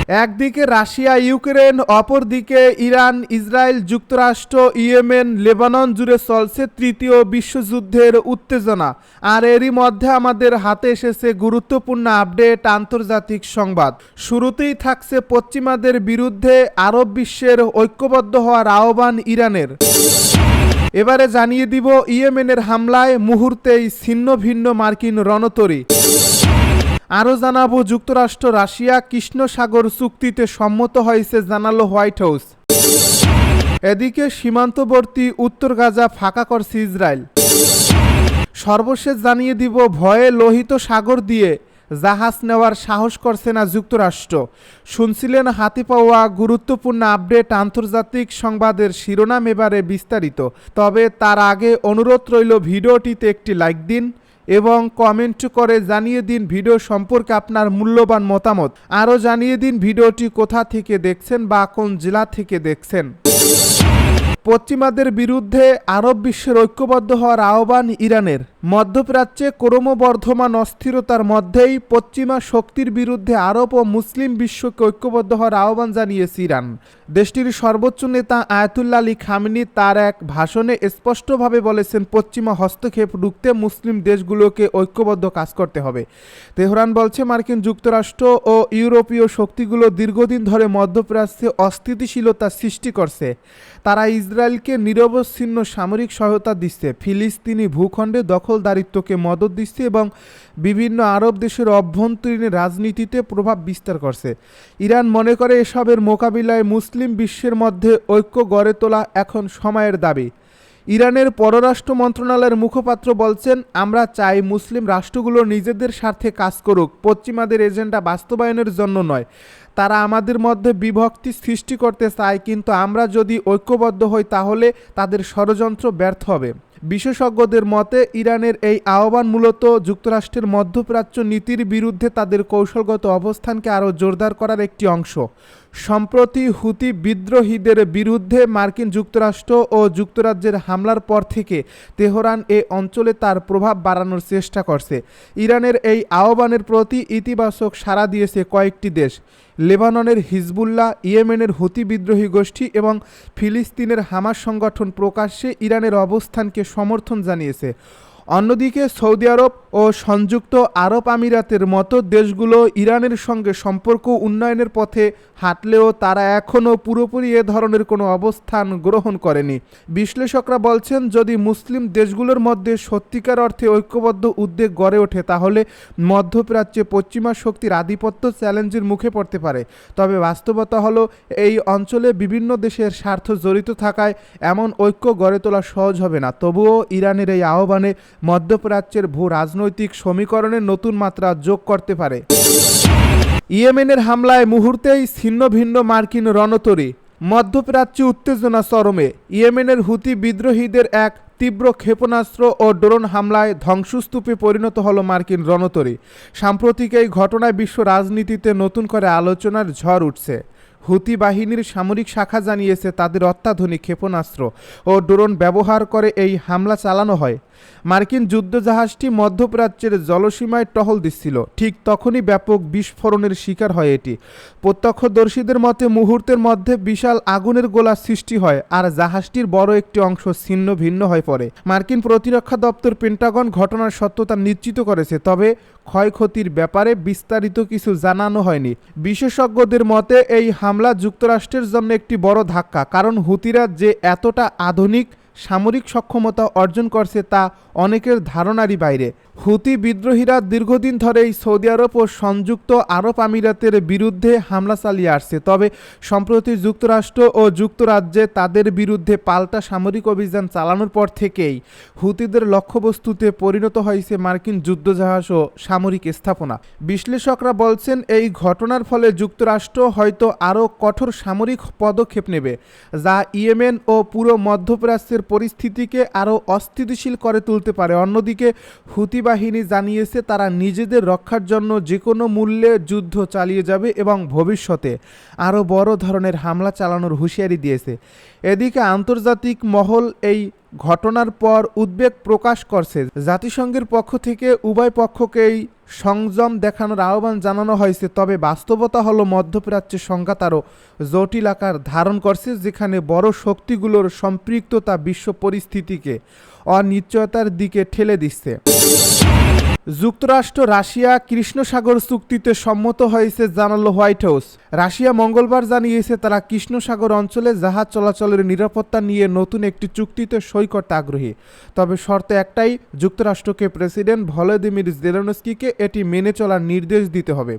একদিকে Russia Ukraine, অপরদিকে Iran, Israel, যুক্তরাষ্ট্র, ইয়েমেন, লেবানন জুড়ে চলছে তৃতীয় বিশ্বযুদ্ধের উত্তেজনা। আর এরই মধ্যে আমাদের হাতে এসেছে গুরুত্বপূর্ণ আপডেট, আন্তর্জাতিক সংবাদ। শুরুতেই থাকছে পশ্চিমাদের বিরুদ্ধে আরব বিশ্বের ঐক্যবদ্ধ হওয়ার আহ্বান ইরানের। এবারে জানিয়ে দিব ইয়েমেনের হামলায় মুহূর্তেই ছিন্ন ভিন্ন মার্কিন রণতরী। আরও জানাবো যুক্তরাষ্ট্র রাশিয়া কৃষ্ণ সাগর চুক্তিতে সম্মত হয়েছে জানালো হোয়াইট হাউস। এদিকে সীমান্তবর্তী উত্তর গাজা ফাঁকা করছে ইসরায়েল। সর্বশেষ জানিয়ে দিব ভয়ে লোহিত সাগর দিয়ে জাহাজ নেওয়ার সাহস করছে না যুক্তরাষ্ট্র। শুনছিলেন হাতে পাওয়া গুরুত্বপূর্ণ আপডেট, আন্তর্জাতিক সংবাদের শিরোনাম, এবারে বিস্তারিত। তবে তার আগে অনুরোধ রইল ভিডিওটিতে একটি লাইক দিন এবং কমেন্ট করে জানিয়ে দিন ভিডিও সম্পর্কে আপনার মূল্যবান মতামত। আরও জানিয়ে দিন ভিডিওটি কোথা থেকে দেখছেন বা কোন জেলা থেকে দেখছেন। পশ্চিমাদের বিরুদ্ধে আরব বিশ্বের ঐক্যবদ্ধ হওয়ার আহ্বান ইরানের। মধ্যপ্রাচ্যে ক্রমবর্ধমান অস্থিরতার মধ্যেই পশ্চিমা শক্তির বিরুদ্ধে আরব ও মুসলিম বিশ্বকে ঐক্যবদ্ধ হওয়ার আহ্বান জানিয়েছে ইরান। দেশটির সর্বোচ্চ নেতা আয়াতুল্লাহ আলী খামেনি তার এক ভাষণে স্পষ্টভাবে বলেছেন, পশ্চিমা হস্তক্ষেপ রুখতে মুসলিম দেশগুলোকে ঐক্যবদ্ধ কাজ করতে হবে। তেহরান বলছে, মার্কিন যুক্তরাষ্ট্র ও ইউরোপীয় শক্তিগুলো দীর্ঘদিন ধরে মধ্যপ্রাচ্যে অস্থিতিশীলতা সৃষ্টি করছে। তারা ইসরায়েলকে নিরবচ্ছিন্ন সামরিক সহায়তা দিচ্ছে, ফিলিস্তিনি ভূখণ্ডে দখলদারিত্বকে মদত দিচ্ছে এবং বিভিন্ন আরব দেশের অভ্যন্তরীণ রাজনীতিতে প্রভাব বিস্তার করছে। ইরান মনে করে এসবের মোকাবিলায় মুসলিম বিশ্বের মধ্যে ঐক্য গড়ে তোলা এখন সময়ের দাবি। ইরানের পররাষ্ট্র মন্ত্রণালয়ের মুখপাত্র বলছেন, আমরা চাই মুসলিম রাষ্ট্রগুলো নিজেদের স্বার্থে কাজ করুক, পশ্চিমাদের এজেন্ডা বাস্তবায়নের জন্য নয়। তারা আমাদের মধ্যে বিভক্তি সৃষ্টি করতে চায়, কিন্তু আমরা যদি ঐক্যবদ্ধ হই তাহলে তাদের ষড়যন্ত্র ব্যর্থ হবে। বিশেষজ্ঞদের মতে ইরানের এই আহ্বান মূলত যুক্তরাষ্ট্রের মধ্যপ্রাচ্য নীতির বিরুদ্ধে তাদের কৌশলগত অবস্থানকে আরও জোরদার করার একটি অংশ। সম্প্রতি হুতি বিদ্রোহীদের বিরুদ্ধে মার্কিন যুক্তরাষ্ট্র ও যুক্তরাজ্যের হামলার পর থেকে তেহরান এ অঞ্চলে তার প্রভাব বাড়ানোর চেষ্টা করছে। ইরানের এই আহ্বানের প্রতি ইতিবাচক সাড়া দিয়েছে কয়েকটি দেশ। লেবাননের হিজবুল্লাহ, ইয়েমেনের হুতি বিদ্রোহী গোষ্ঠী এবং ফিলিস্তিনের হামাস সংগঠন প্রকাশ্যে ইরানের অবস্থানকে সমর্থন জানিয়েছে। অন্যদিকে সৌদি আরব ও সংযুক্ত আরব আমিরাতের মতো দেশগুলো ইরানের সঙ্গে সম্পর্ক উন্নয়নের পথে হাঁটলেও তারা এখনও পুরোপুরি এ ধরনের কোনো অবস্থান গ্রহণ করেনি। বিশ্লেষকরা বলছেন, যদি মুসলিম দেশগুলোর মধ্যে সত্যিকার অর্থে ঐক্যবদ্ধ উদ্যোগ গড়ে ওঠে তাহলে মধ্যপ্রাচ্যে পশ্চিমা শক্তির আধিপত্য চ্যালেঞ্জের মুখে পড়তে পারে। তবে বাস্তবতা হলো, এই অঞ্চলে বিভিন্ন দেশের স্বার্থ জড়িত থাকায় এমন ঐক্য গড়ে তোলা সহজ হবে না। তবুও ইরানের এই আহ্বানে মধ্যপ্রাচ্যের ভূ রাজনৈতিক সমীকরণে নতুন মাত্রা যোগ করতে পারে। ইয়েমেনের হামলায় মুহূর্তেই ছিন্ন ভিন্ন মার্কিন রণতরী। মধ্যপ্রাচ্যে উত্তেজনা চরমে। ইয়েমেনের হুতি বিদ্রোহীদের এক তীব্র ক্ষেপণাস্ত্র ও ড্রোন হামলায় ধ্বংসস্তূপে পরিণত হলো মার্কিন রণতরী। সাম্প্রতিক এই ঘটনায় বিশ্ব রাজনীতিতে নতুন করে আলোচনার ঝড় উঠছে। হুতি বাহিনীর সামরিক শাখা জানিয়েছে, তাদের অত্যাধুনিক ক্ষেপণাস্ত্র ও ড্রোন ব্যবহার করে এই হামলা চালানো হয়। মার্কিন যুদ্ধজাহাজটি মধ্যপ্রাচ্যের জলসীমায় টহল দিচ্ছিল, ঠিক তখনই ব্যাপক বিস্ফোরণের শিকার হয় এটি। প্রত্যক্ষদর্শীদের মতে মুহূর্তের মধ্যে বিশাল আগুনের গোলা সৃষ্টি হয় আর জাহাজটির বড় একটি অংশ ছিন্ন ভিন্ন হয়ে পড়ে। মার্কিন প্রতিরক্ষা দপ্তর পেন্টাগন ঘটনার সত্যতা নিশ্চিত করেছে, তবে ক্ষয়ক্ষতির ব্যাপারে বিস্তারিত কিছু জানানো হয়নি। বিশেষজ্ঞদের মতে এই হামলা যুক্তরাষ্ট্রের জন্য একটি বড় ধাক্কা, কারণ হুতিরা যে এতটা আধুনিক সামরিক সক্ষমতা অর্জন করছে তা অনেকের ধারণারই বাইরে। হুতি বিদ্রোহীরা দীর্ঘদিন ধরেই সৌদি আরব ও সংযুক্ত আরব আমিরাতের বিরুদ্ধে হামলা চালিয়ে আসছে, তবে সম্প্রতি যুক্তরাষ্ট্র ও যুক্তরাজ্যে তাদের বিরুদ্ধে পাল্টা সামরিক অভিযান চালানোর পর থেকেই হুতিদের লক্ষ্যবস্তুতে পরিণত হয়েছে মার্কিন যুদ্ধজাহাজ ও সামরিক স্থাপনা। বিশ্লেষকরা বলছেন, এই ঘটনার ফলে যুক্তরাষ্ট্র হয়তো আরও কঠোর সামরিক পদক্ষেপ নেবে, যা ইয়েমেন ও পুরো মধ্যপ্রাচ্যের পরিস্থিতিকে আরও অস্থিতিশীল করে তুলতে পারে। অন্যদিকে হুতি বাহিনী জানিয়েছে, তারা নিজেদের রক্ষার জন্য যে কোনো মূল্যে যুদ্ধ চালিয়ে যাবে এবং ভবিষ্যতে আরও বড় ধরনের হামলা চালানোর হুঁশিয়ারি দিয়েছে। এদিকে আন্তর্জাতিক মহল এই ঘটনার পর উদ্বেগ প্রকাশ করছে। জাতিসংঘের পক্ষ থেকে উভয় পক্ষকেই সংযম দেখানোর আহ্বান জানানো হয়েছে, তবে বাস্তবতা হলো মধ্যপ্রাচ্যের সংঘাত আরও জটিল আকার ধারণ করছে, যেখানে বড় শক্তিগুলোর সম্পৃক্ততা বিশ্ব পরিস্থিতিকে অনিশ্চয়তার দিকে ঠেলে দিচ্ছে। যুক্তরাষ্ট্র রাশিয়া কৃষ্ণ সাগর চুক্তিতে সম্মত হয়েছে জানালো হোয়াইট হাউস। রাশিয়া মঙ্গলবার জানিয়েছে তারা কৃষ্ণ সাগর অঞ্চলে জাহাজ চলাচলের নিরাপত্তা নিয়ে নতুন একটি চুক্তিতে সই করতে আগ্রহী, তবে শর্ত একটাই, যুক্তরাষ্ট্রকে প্রেসিডেন্ট ভলোদিমির জেলেনস্কিকে এটি মেনে চলার নির্দেশ দিতে হবে।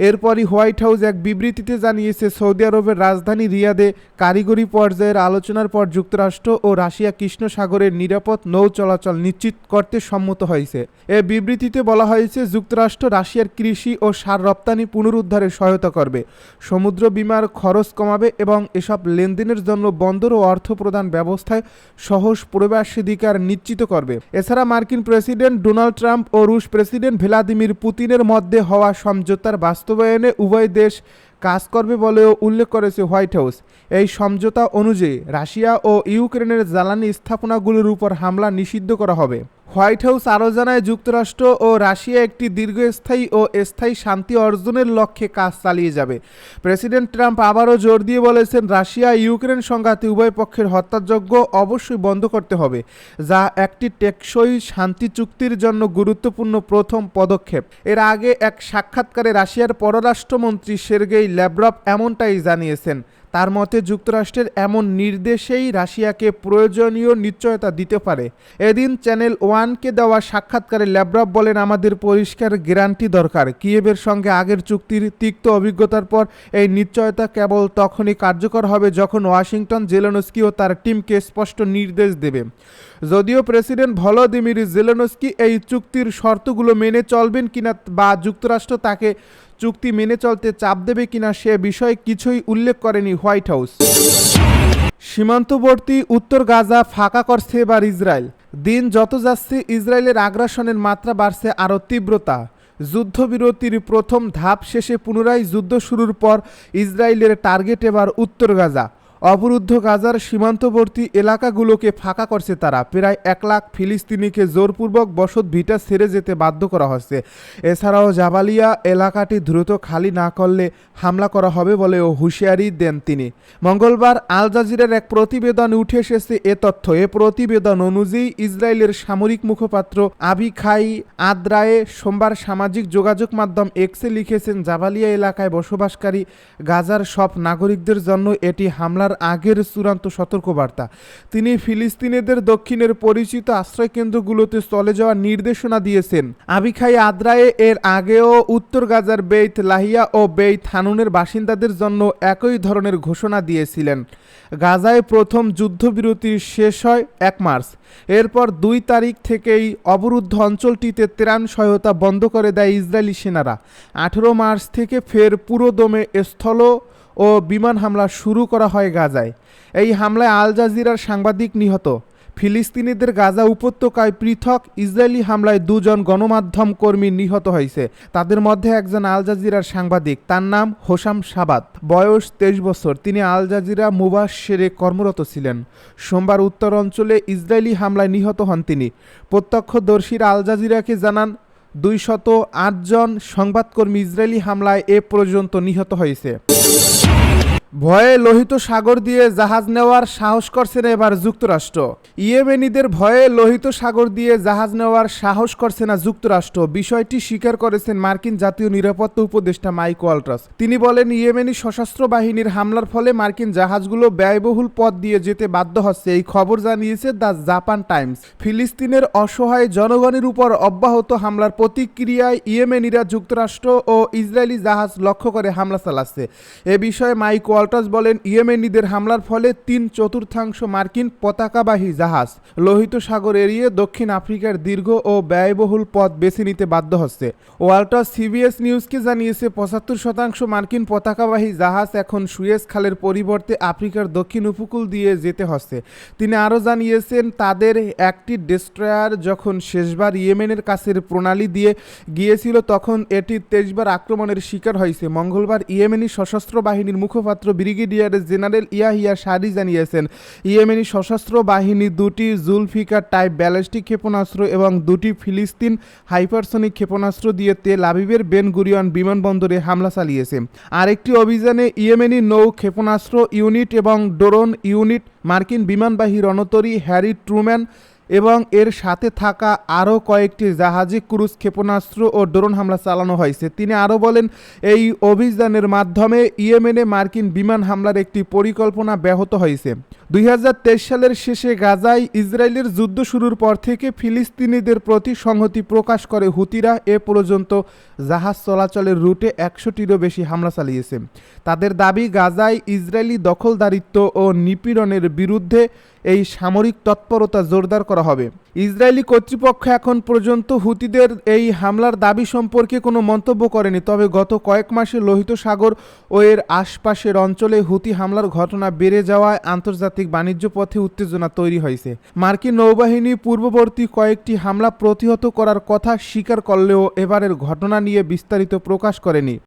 এরপরই হোয়াইট হাউস এক বিবৃতিতে জানিয়েছে সৌদি আরবের রাজধানী রিয়াদে কারিগরি পর্যায়ের আলোচনার পর যুক্তরাষ্ট্র ও রাশিয়া কৃষ্ণ সাগরের নিরাপদ নৌ চলাচল নিশ্চিত করতে সম্মত হয়েছে। এ বিবৃতিতে বলা হয়েছে যুক্তরাষ্ট্র রাশিয়ার কৃষি ও সার রপ্তানি পুনরুদ্ধারে সহায়তা করবে, সমুদ্র বীমার খরচ কমাবে এবং এসব লেনদেনের জন্য বন্দর ও অর্থ প্রদান ব্যবস্থায় সহজ প্রবেশাধিকার নিশ্চিত করবে। এছাড়া মার্কিন প্রেসিডেন্ট ডোনাল্ড ট্রাম্প ও রুশ প্রেসিডেন্ট ভ্লাদিমির পুতিনের মধ্যে হওয়া সমঝোতার বাস্তবায়নে উভয় দেশ কাজ করবে বলেও উল্লেখ করেছে হোয়াইট হাউস। এই সমঝোতা অনুযায়ী রাশিয়া ও ইউক্রেনের জ্বালানি স্থাপনাগুলোর উপর হামলা নিষিদ্ধ করা হবে। হোয়াইট হাউস আরও জানায় যুক্তরাষ্ট্র ও রাশিয়া একটি দীর্ঘস্থায়ী ও স্থায়ী শান্তি অর্জনের লক্ষ্যে কাজ চালিয়ে যাবে। প্রেসিডেন্ট ট্রাম্প আবারও জোর দিয়ে বলেছেন রাশিয়া ইউক্রেন সংঘাতে উভয় পক্ষের হত্যাযজ্ঞ অবশ্যই বন্ধ করতে হবে, যা একটি টেকসই শান্তি চুক্তির জন্য গুরুত্বপূর্ণ প্রথম পদক্ষেপ। এর আগে এক সাক্ষাৎকারে রাশিয়ার পররাষ্ট্রমন্ত্রী সের্গেই ল্যাভরভ এমনটাই জানিয়েছেন। তার মতে যুক্তরাষ্ট্রের এমন নির্দেশেই রাশিয়াকে প্রয়োজনীয় নিশ্চয়তা দিতে পারে। এদিন চ্যানেল ওয়ানকে দেওয়া সাক্ষাৎকারে ল্যাভরভ বলেন, আমাদের পরিষ্কার গ্যারান্টি দরকার। কিয়েভের সঙ্গে আগের চুক্তির তিক্ত অভিজ্ঞতার পর এই নিশ্চয়তা কেবল তখনই কার্যকর হবে যখন ওয়াশিংটন জেলেনস্কি ও তার টিমকে স্পষ্ট নির্দেশ দেবে। যদিও প্রেসিডেন্ট ভলোদিমির জেলেনস্কি এই চুক্তির শর্তগুলো মেনে চলবেন কিনা বা যুক্তরাষ্ট্র তাকে চুক্তি মেনে চলতে চাপ দেবে কিনা সে বিষয়ে কিছুই উল্লেখ করেনি হোয়াইট হাউস। সীমান্তবর্তী উত্তর গাজা ফাঁকা করছে এবার ইসরায়েল। দিন যত যাচ্ছে ইসরায়েলের আগ্রাসনের মাত্রা বাড়ছে আরও তীব্রতা। যুদ্ধবিরতির প্রথম ধাপ শেষে পুনরায় যুদ্ধ শুরুর পর ইসরায়েলের টার্গেট এবার উত্তর গাজা। অবরুদ্ধ গাজার সীমান্তবর্তী এলাকাগুলোকে ফাঁকা করছে তারা। প্রায় 1 লাখ ফিলিস্তিনিকে জোরপূর্বক বসত ভিটা ছেড়ে যেতে বাধ্য করা হচ্ছে। এছাড়াও জাবালিয়া এলাকাটি দ্রুত খালি না করলে হামলা করা হবে বলেও হুঁশিয়ারি দেন তিনি। মঙ্গলবার আল জাজিরার এক প্রতিবেদনে উঠে এসেছে এ তথ্য। এ প্রতিবেদন অনুযায়ী ইসরায়েলের সামরিক মুখপাত্র আবিখাই আদ্রায়ে সোমবার সামাজিক যোগাযোগ মাধ্যম এক্সে লিখেছেন, জাবালিয়া এলাকায় বসবাসকারী গাজার সব নাগরিকদের জন্য এটি হামলার আগের চূড়ান্ত সতর্কবার্তা। তিনি ফিলিস্তিনিদের দক্ষিণের পরিচিত আশ্রয়কেন্দ্রগুলোতে চলে যাওয়ার নির্দেশনা দিয়েছেন। আবিখাই আদ্রায়ে এর আগেও উত্তর গাজার বেইত লাহিয়া ও বেইত হানুনের বাসিন্দাদের জন্য একই ধরনের ঘোষণা দিয়েছিলেন। গাজায় প্রথম যুদ্ধবিরতি শেষ হয় 1 মার্চ। এরপর 2 তারিখ থেকেই অবরুদ্ধ অঞ্চলটিতে ত্রাণ সহায়তা বন্ধ করে দেয় ইসরায়েলি সেনারা। 18 মার্চ থেকে ফের পুরোদমে স্থল ও বিমান হামলা শুরু করা হয় গাজায়। এই হামলায় আল জাজিরার সাংবাদিক নিহত। ফিলিস্তিনিদের গাজা উপত্যকায় পৃথক ইসরায়েলি হামলায় 2 জন গণমাধ্যম কর্মী নিহত হয়েছে। তাদের মধ্যে একজন আল জাজিরার সাংবাদিক, তার নাম হোসাম সাবাত, বয়স 23 বছর। তিনি আল জাজিরা মুবাশশিরে কর্মরত ছিলেন। সোমবার উত্তর অঞ্চলে ইসরায়েলি হামলায় নিহত হন তিনি। প্রত্যক্ষদর্শীরা আল জাজিরাকে জানান 208 জন সংবাদকর্মী ইসরায়েলি হামলায় এ পর্যন্ত নিহত হয়েছে। ভয়ে লোহিত সাগর দিয়ে জাহাজ নেওয়ার সাহস করছে না এবার যুক্তরাষ্ট্র। ইয়েমেনিদের ভয়ে লোহিত সাগর দিয়ে জাহাজ নেওয়ার সাহস করছে না যুক্তরাষ্ট্র। বিষয়টি স্বীকার করেছেন মার্কিন জাতীয় নিরাপত্তা উপদেষ্টা মাইক ওয়াল্টার্স। তিনি বলেন, ইয়েমেনি সশস্ত্র বাহিনীর হামলার ফলে মার্কিন জাহাজগুলো ব্যয়বহুল পথ দিয়ে যেতে বাধ্য হচ্ছে। এই খবর জানিয়েছে দ্য জাপান টাইমস। ফিলিস্তিনের অসহায় জনগণের উপর অব্যাহত হামলার প্রতিক্রিয়ায় ইয়েমেনিরা যুক্তরাষ্ট্র ও ইসরায়েলি জাহাজ লক্ষ্য করে হামলা চালাচ্ছে। এ বিষয়ে মাইক ওয়াল্টার্স বলেন, ইয়েমেনিদের হামলার ফলে 3/4 মার্কিন পতাকাবাহী জাহাজ লোহিত সাগর এড়িয়ে দক্ষিণ আফ্রিকার দীর্ঘ ও ব্যয়বহুল পথ বেছে নিতে বাধ্য হচ্ছে। ওয়াল্টার্স সিবিএস নিউজকে জানিয়েছে 75% মার্কিন পতাকাবাহী জাহাজ এখন সুয়েজ খালের পরিবর্তে আফ্রিকার দক্ষিণ উপকূল দিয়ে যেতে হচ্ছে। তিনি আরও জানিয়েছেন, তাদের একটি ডেস্ট্রয়ার যখন শেষবার ইয়েমেনের কাছের প্রণালী দিয়ে গিয়েছিল তখন এটি 23 বার আক্রমণের শিকার হয়েছে। মঙ্গলবার ইয়েমেনি সশস্ত্র বাহিনীর মুখপাত্র মুখপাত্র ব্রিগেডিয়ার জেনারেল ইয়াহিয়া সারি জানিয়েছেন, ইয়েমেনি সশস্ত্র বাহিনী 2টি জুলফিকার টাইপ ব্যালিস্টিক ক্ষেপণাস্ত্র এবং 2টি ফিলিস্তিন হাইপারসনিক ক্ষেপণাস্ত্র দিয়ে তেল আবিবের বেন গুরিয়ন বিমানবন্দরে হামলা চালিয়েছে। আরেকটি অভিযানে ইয়েমেনি নৌ ক্ষেপণাস্ত্র ইউনিট এবং ড্রোন ইউনিট, মার্কিন বিমানবাহী রণতরী হ্যারি ট্রুম্যান এবং এর সাথে থাকা আরও কয়েকটি জাহাজে ক্রুজ ক্ষেপণাস্ত্র ও ড্রোন হামলা চালানো হয়েছে। তিনি আরও বলেন, এই অভিযানের মাধ্যমে ইয়েমেনে মার্কিন বিমান হামলার একটি পরিকল্পনা ব্যাহত হয়েছে। 2023 সালের শেষে গাজায় ইসরায়েলের যুদ্ধ শুরুর পর থেকে ফিলিস্তিনিদের প্রতি সংহতি প্রকাশ করে হুতিরা এ পর্যন্ত জাহাজ চলাচলের রুটে 100টিরও বেশি হামলা চালিয়েছে। তাদের দাবি, গাজায় ইসরায়েলি দখলদারিত্ব ও নিপীড়নের বিরুদ্ধে এই সামরিক তৎপরতা জোরদার করা হবে। ইসরায়েলি কর্তৃপক্ষ এখন পর্যন্ত হুতিদের এই হামলার দাবি সম্পর্কে কোনো মন্তব্য করেনি, তবে গত কয়েক মাসে লোহিত সাগর ও এর আশপাশের অঞ্চলে হুতি হামলার ঘটনা বেড়ে যাওয়ায় আন্তর্জাতিক বাণিজ্য পথে উত্তেজনা তৈরি হয়েছে। মার্কিন নৌবাহিনী পূর্ববর্তী কয়েকটি হামলা প্রতিহত করার কথা স্বীকার করলেও এবারের ঘটনা নিয়ে বিস্তারিত প্রকাশ করেনি।